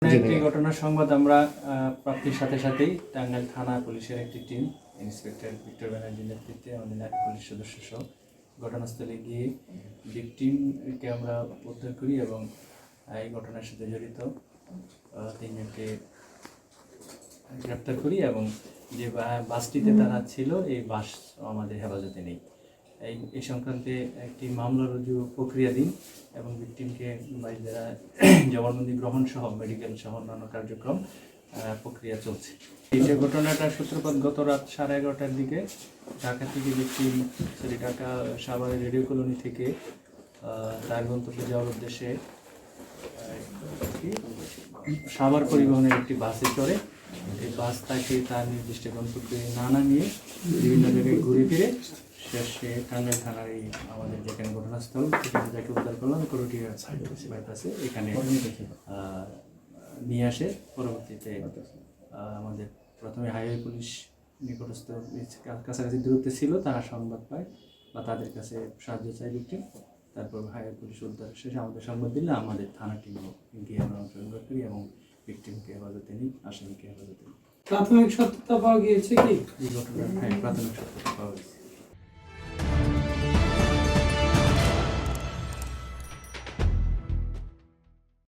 একটি ঘটনার সংবাদ আমরা প্রাপ্তির সাথে সাথেই টাঙ্গাইল থানা পুলিশের একটি টিম ইন্সপেক্টর ভিক্টর ব্যানার্জির নেতৃত্বে আমাদের নারী পুলিশ সদস্য সহ ঘটনাস্থলে গিয়ে ভিকটিমকে আমরা উদ্ধার করি এবং এই ঘটনার সাথে জড়িত তিনজনকে গ্রেপ্তার করি এবং যে বাসটিতে তারা ছিল এই বাস আমাদের হেফাজতে নেই। এই সংক্রান্তে একটি মামলা রুজু প্রক্রিয়াধীন এবং ভিকটিমকে যারা জবানবন্দি গ্রহণ সহ মেডিকেল সহ অন্যান্য কার্যক্রম প্রক্রিয়া চলছে। এই যে ঘটনাটার সূত্রপাত গত রাত 11:30টার দিকে ঢাকা থেকে ভিকটিম ঢাকা সাভারের রেডিও কলোনি থেকে তার গন্তব্যে যাওয়ার উদ্দেশ্যে সাভার পরিবহনের একটি বাসে চড়ে এই বাস তাকে তার নির্দিষ্ট গন্তব্যে না নামিয়ে বিভিন্ন জায়গায় ঘুরে ফিরে শেষে টাঙ্গাইল থানার এই আমাদের যেখানে ঘটনাস্থল সেখানে যাকে উদ্ধার করলাম করটিয়া বাইপাসে এখানে নিয়ে আসে। পরবর্তীতে আমাদের প্রথমে হাইওয়ে পুলিশ নিকটস্থ কাছাকাছি দূরত্বে ছিল, তারা সংবাদ পায় বা তাদের কাছে সাহায্য চায় ভিকটিম। তারপর হাইওয়ে পুলিশ উদ্ধার শেষে আমাদের সংবাদ দিলে আমাদের থানা টিমও গিয়ে আমরা অংশগ্রহণ করি এবং ভিকটিমকে হেফাজতে নিই, আসামিকে হেফাজতে নিই। প্রাথমিক সত্যতা পাওয়া গিয়েছে কি এই ঘটনার প্রাথমিক সত্যতা পাওয়া গেছে।